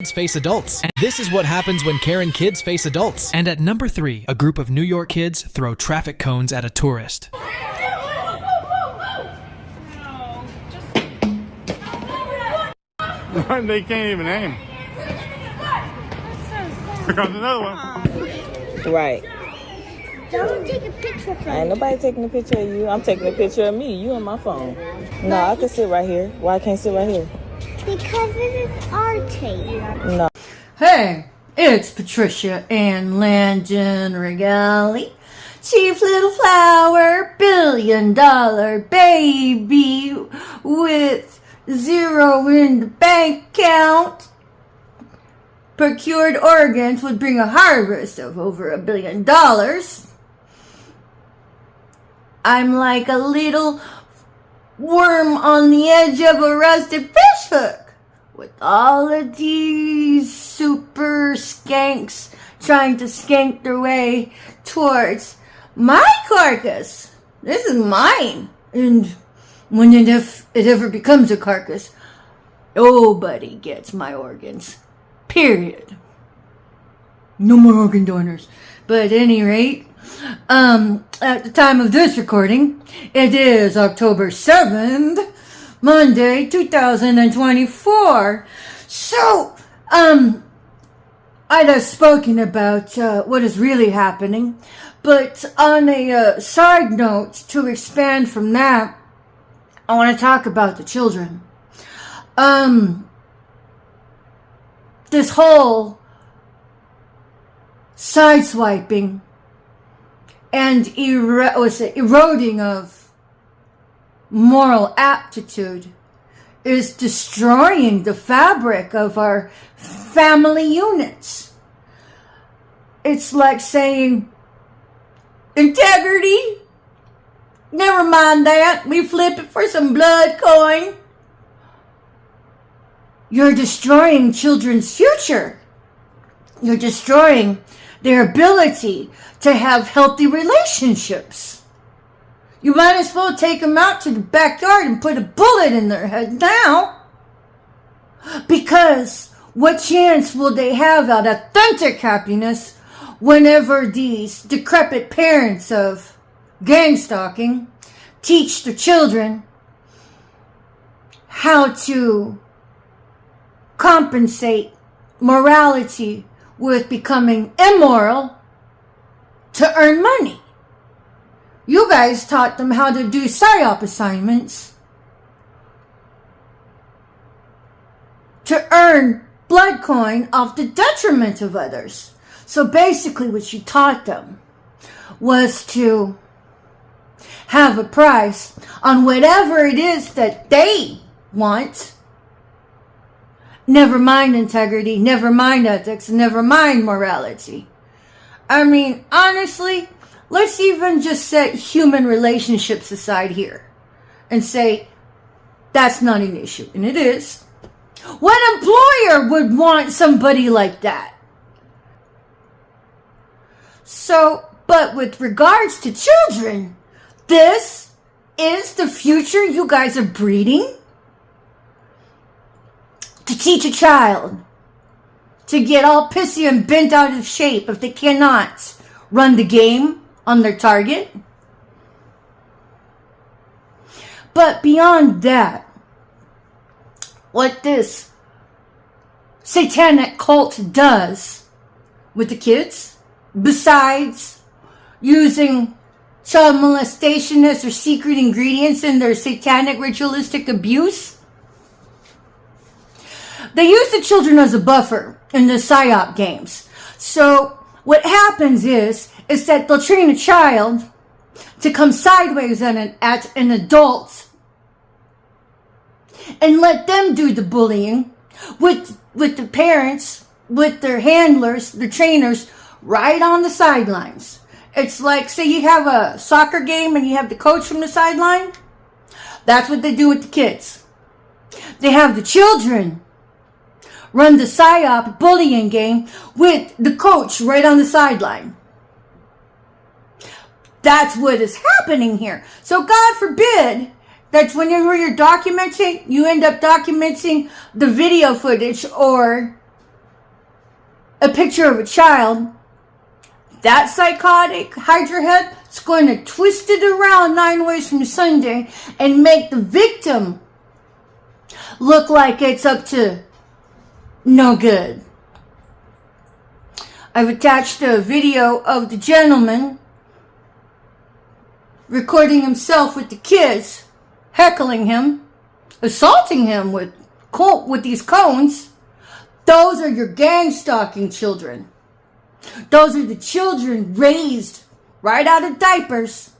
Kids face adults. And this is what happens when Karen kids face adults. And at number 3, a group of New York kids throw traffic cones at a tourist. They can't even aim. Here comes another one. Right. Don't take a picture of me. Ain't nobody taking a picture of you. I'm taking a picture of me. You on my phone. No, I can sit right here. Why I can't sit right here? Because this is our tape. No. Hey, it's Patricia and Landon Regali, Chief Little Flower, $1 billion baby with 0 in the bank account. Procured organs would bring a harvest of over $1 billion. I'm like a little worm on the edge of a rusted fish hook with all of these super skanks trying to skank their way towards my carcass. This is mine. And when and if it ever becomes a carcass, nobody gets my organs. Period. No more organ donors. But at any rate, at the time of this recording, it is October 7th, Monday, 2024. So, I'd have spoken about what is really happening, but on a side note, to expand from that, I want to talk about the children. This whole sideswiping and eroding of moral aptitude is destroying the fabric of our family units. It's like saying, integrity, never mind that, we flip it for some blood coin. You're destroying children's future. You're destroying their ability to have healthy relationships. You might as well take them out to the backyard and put a bullet in their head now. Because what chance will they have at authentic happiness whenever these decrepit parents of gang stalking teach their children how to compensate morality with becoming immoral to earn money? You guys taught them how to do PSYOP assignments to earn blood coin off the detriment of others. So basically what you taught them was to have a price on whatever it is that they want. Never mind integrity, never mind ethics, never mind morality. I mean, honestly, let's even just set human relationships aside here and say that's not an issue. And it is. What employer would want somebody like that? So, but with regards to children, this is the future you guys are breeding? To teach a child to get all pissy and bent out of shape if they cannot run the game on their target? But beyond that, what this satanic cult does with the kids, besides using child molestation as their secret ingredients in their satanic ritualistic abuse, they use the children as a buffer in the PSYOP games. So what happens is that they'll train a child to come sideways at an adult and let them do the bullying with the parents, with their handlers, the trainers, right on the sidelines. It's like, say you have a soccer game and you have the coach from the sideline. That's what they do with the kids. They have the children run the PSYOP bullying game with the coach right on the sideline. That's what is happening here. So God forbid that whenever you're documenting, you end up documenting the video footage or a picture of a child, that psychotic Hydra head is going to twist it around 9 ways from Sunday and make the victim look like it's up to no good. I've attached a video of the gentleman recording himself with the kids, heckling him, assaulting him with these cones. Those are your gang stalking children. Those are the children raised right out of diapers.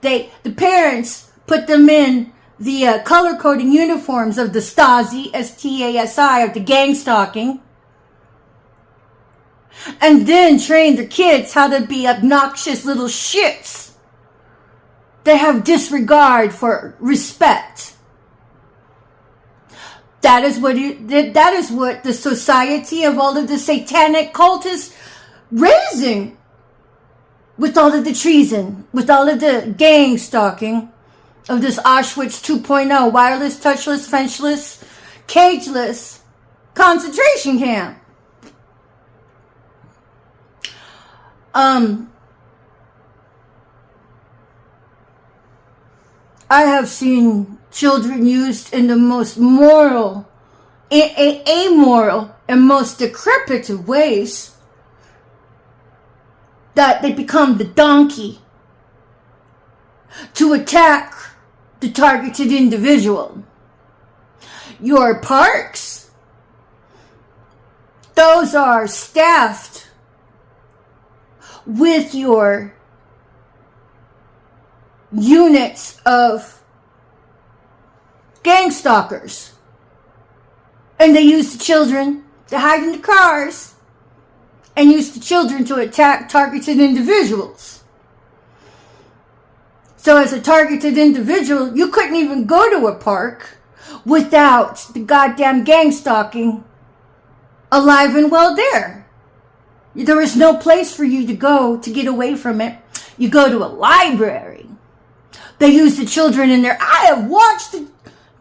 The parents put them in the color-coding uniforms of the Stasi, S-T-A-S-I, of the gang stalking, and then train their kids how to be obnoxious little shits. They have disregard for respect. That is what the society of all of the satanic cult is raising, with all of the treason, with all of the gang stalking of this Auschwitz 2.0, wireless, touchless, fenchless, cageless concentration camp. I have seen children used in the most amoral and most decrepit of ways, that they become the donkey to attack the targeted individual. Your parks, those are staffed with your units of gang stalkers. And they use the children to hide in the cars and use the children to attack targeted individuals. So as a targeted individual, you couldn't even go to a park without the goddamn gang stalking alive and well there. There is no place for you to go to get away from it. You go to a library. They use the children in there. I have watched the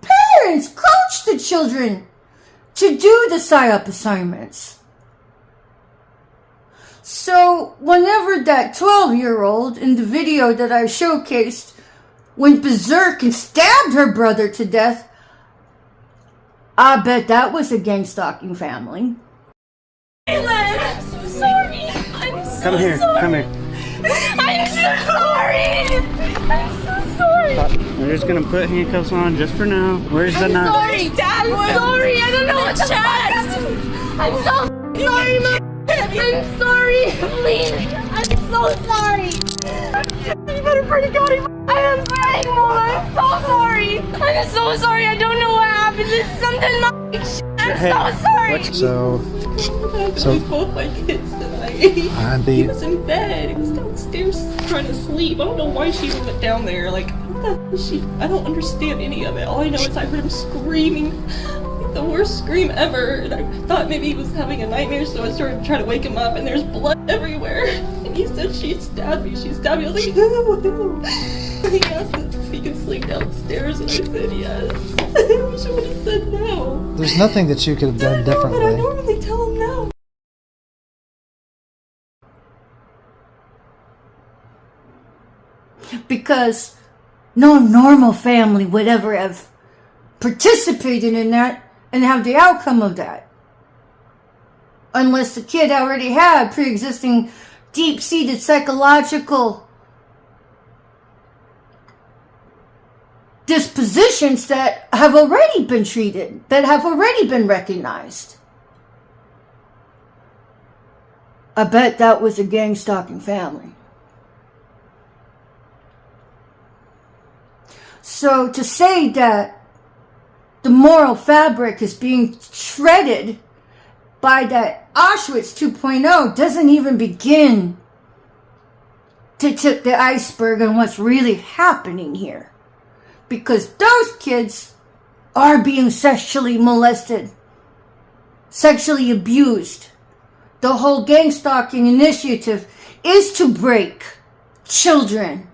parents coach the children to do the PSYOP assignments. So whenever that 12-year-old in the video that I showcased went berserk and stabbed her brother to death, I bet that was a gang stalking family. I'm so sorry. I'm so Come here, sorry. come here. I'm so sorry. I'm so sorry. We're just gonna put handcuffs on just for now. Where's the knife? Sorry, Dad. I'm sorry. I don't know what to I'm so sorry, Mom. I'm sorry. Please. I'm so sorry. You better pray to God. I am praying, Mom. I'm so sorry. I'm so sorry. I don't know what happened. It's something. I'm so sorry. So both my kids tonight. he was in bed. He was downstairs trying to sleep. I don't know why she went down there. Like, I don't understand any of it. All I know is I heard him screaming, like the worst scream ever. And I thought maybe he was having a nightmare, so I started trying to wake him up. And there's blood everywhere. And he said she stabbed me. She stabbed me. I was like, no. He asked if he could sleep downstairs, and I said yes. I wish I would have said no. there's nothing that you could have done But I differently. normally tell him no. Because no normal family would ever have participated in that and have the outcome of that. Unless the kid already had pre-existing deep-seated psychological dispositions that have already been treated, that have already been recognized. I bet that was a gang stalking family. So to say that the moral fabric is being shredded by that Auschwitz 2.0 doesn't even begin to tip the iceberg on what's really happening here. Because those kids are being sexually molested, sexually abused. The whole gang stalking initiative is to break children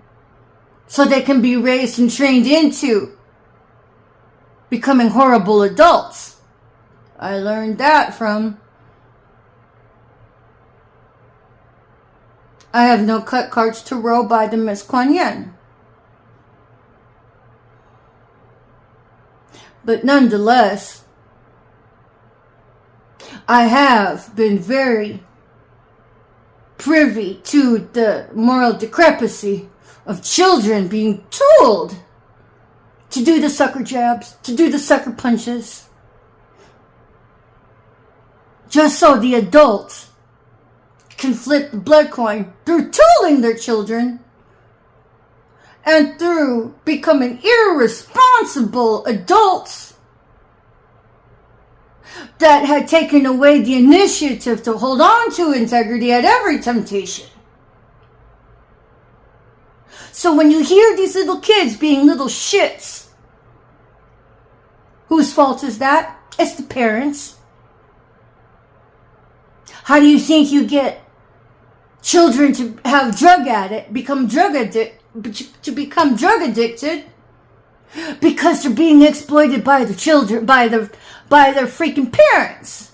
so they can be raised and trained into becoming horrible adults. I learned that from I have no cut cards to row by the Miss Kuan Yin. But nonetheless, I have been very privy to the moral decrepancy of children being told to do the sucker jabs, to do the sucker punches, just so the adults can flip the blood coin through tooling their children and through becoming irresponsible adults that had taken away the initiative to hold on to integrity at every temptation. So when you hear these little kids being little shits, whose fault is that? It's the parents. How do you think you get children to have become drug addicted? Because they're being exploited by the children, by their freaking parents.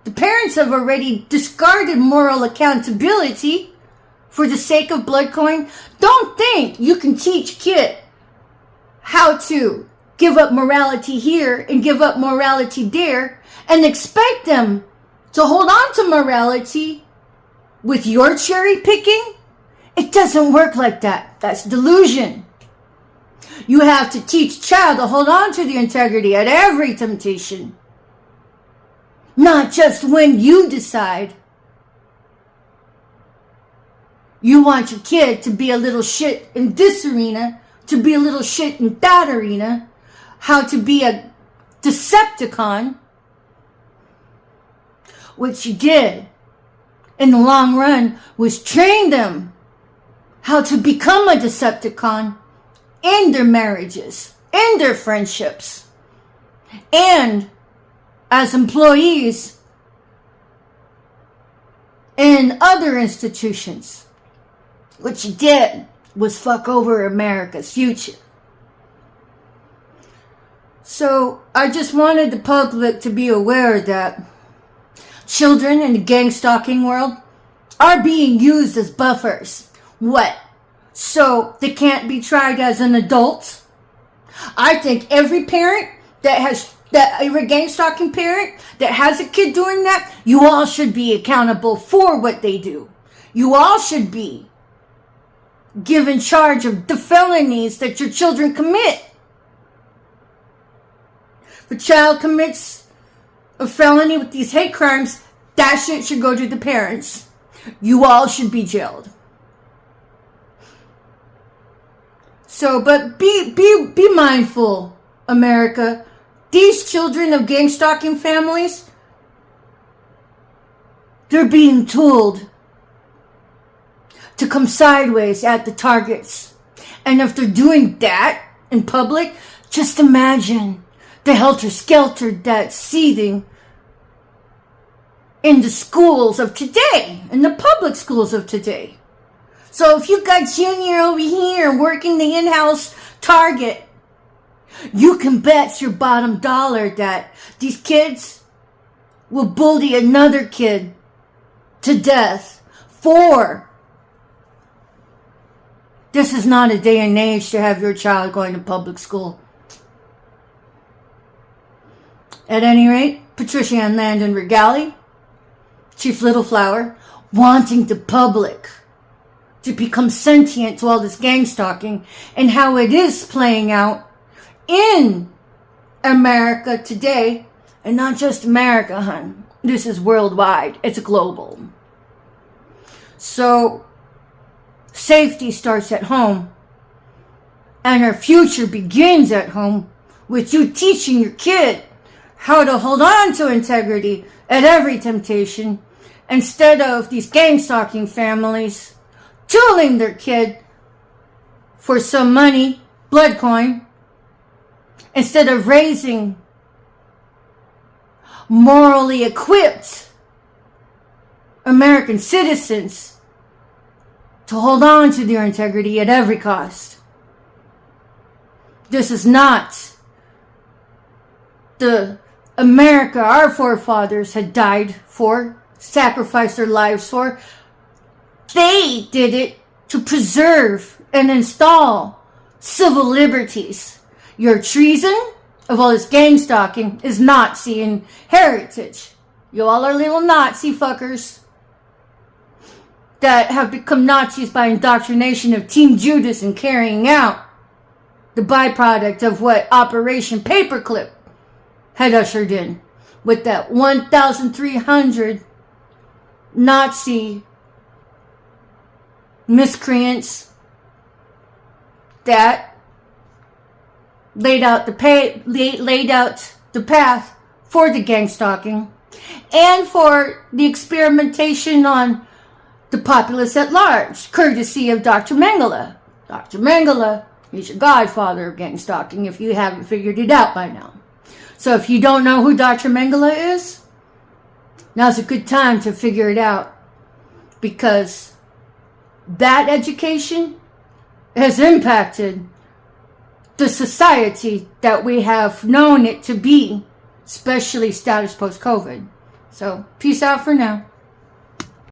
The parents have already discarded moral accountability for the sake of blood coin. Don't think you can teach kid how to give up morality here and give up morality there and expect them to hold on to morality with your cherry picking. It doesn't work like that. That's delusion. You have to teach child to hold on to the integrity at every temptation. Not just when you decide you want your kid to be a little shit in this arena, to be a little shit in that arena, how to be a Decepticon. What you did in the long run was train them how to become a Decepticon in their marriages, in their friendships, and as employees in other institutions. What you did was fuck over America's future. So I just wanted the public to be aware that children in the gang stalking world are being used as buffers. What? So they can't be tried as an adult? I think every parent every gang stalking parent that has a kid doing that, you all should be accountable for what they do. You all should be given charge of the felonies that your children commit. If a child commits a felony with these hate crimes, that shit should go to the parents. You all should be jailed. So, but be mindful, America. These children of gang stalking families, they're being told to come sideways at the targets. And if they're doing that in public, just imagine the helter-skelter that's seething in the schools of today, in the public schools of today. So if you got Junior over here working the in-house target, you can bet your bottom dollar that these kids will bully another kid to death for. This is not a day and age to have your child going to public school. At any rate, Patricia Ann Landon Regali, Chief Little Flower, wanting the public to become sentient to all this gang stalking and how it is playing out in America today, and not just America, hun. This is worldwide. It's global. So, safety starts at home, and our future begins at home with you teaching your kid how to hold on to integrity at every temptation, instead of these gang stalking families tooling their kid for some money, blood coin, instead of raising morally equipped American citizens to hold on to their integrity at every cost. This is not the America our forefathers had died for, sacrificed their lives for. They did it to preserve and install civil liberties. Your treason, as well as gang stalking, is Nazi in heritage. You all are little Nazi fuckers that have become Nazis by indoctrination of Team Judas and carrying out the byproduct of what Operation Paperclip had ushered in with that 1,300 Nazi miscreants that laid out the path for the gang stalking and for the experimentation on the populace at large, courtesy of Dr. Mengele. Dr. Mengele, he's your godfather of gang stalking if you haven't figured it out by now. So if you don't know who Dr. Mengele is, now's a good time to figure it out, because that education has impacted the society that we have known it to be, especially status post-COVID. So peace out for now.